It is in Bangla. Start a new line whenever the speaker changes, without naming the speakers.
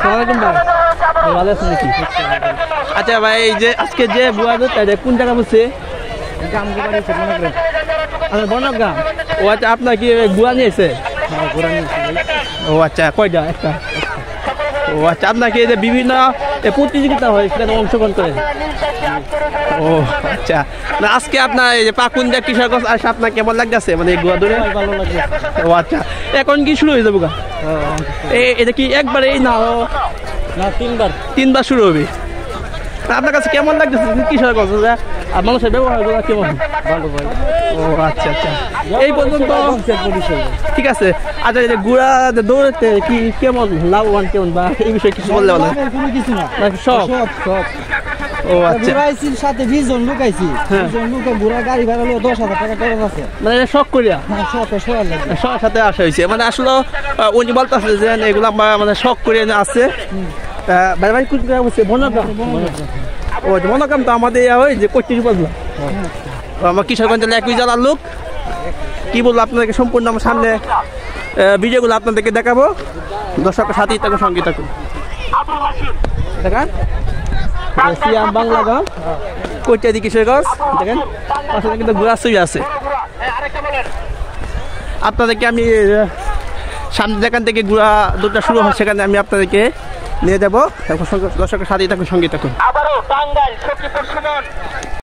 আসসালামু আলাইকুম ভাই, ভালো আছেন নাকি? আচ্ছা ভাই, এই যে আজকে যে বুয়া দুধ কোন জায়গা বলছে? বনগ্রাম। ও আচ্ছা, আপনার কি গুয়া নিয়েছে? ও আচ্ছা, কয়টা? একটা। ও আচ্ছা, আপনার কি যে বিভিন্ন প্রতিযোগিতা হয় সেখানে অংশগ্রহণ করেন? ও আচ্ছা, না আজকে আপনার এই যে পাকুন্দিয়া কিশোরগঞ্জ আসে আপনার কেমন লাগতেছে, মানে গুয়া ধরে? ভালো লাগছে। ও আচ্ছা, এখন কি শুরু হয়ে যাবো? এটা কি একবারে না তিনবার শুরু হবে? আপনার কাছে কেমন লাগতেছে কিশোরগঞ্জ আর মানুষের ব্যবহার কেমন? ভালো ভাই। ও আচ্ছা আচ্ছা, এই পর্যন্ত ঠিক আছে। আচ্ছা, এই যে গুড়া দৌড়াতে কি কেমন লাভবান কেমন বা এই বিষয়ে কিছু বললে ভালো? কোনো কিছু না, সব সব। ও আচ্ছা,
সাথে 20 জন লোক আইছি, 20 জন লোকে ঘোড়া গাড়ি ভাড়া হলো 10,000 টাকা খরচ আছে।
মানে শখ করিয়া
সবার
সাথে আসা হয়েছে, মানে আসলে উনি বলতেছে যে এগুলো মানে শখ করে আছে। ভাই ভাই কোন জায়গা বলছে? বনগ্রাম। ও বনগ্রাম তো আমাদের ওই যে কৈতিরি বদলা, আমার কিশোরগঞ্জের একই জেলার লোক। কি বলবো আপনাদেরকে, সম্পূর্ণ আমার সামনে ভিডিওগুলো আপনাদেরকে দেখাবো। দর্শকের সাথেই থাকুন, সঙ্গে থাকুন। দেখেন সিয়াম বাংলা গান, কৈতিরি কিশোরগঞ্জ। দেখেন পাশে কিন্তু ঘোড়া ছবি আছে। আপনাদেরকে আমি সামনে যেখান থেকে ঘোড়া দুটা শুরু হয় সেখানে আমি আপনাদেরকে নিয়ে যাবো। দর্শকের সাথেই থাকুন, সঙ্গে থাকুন।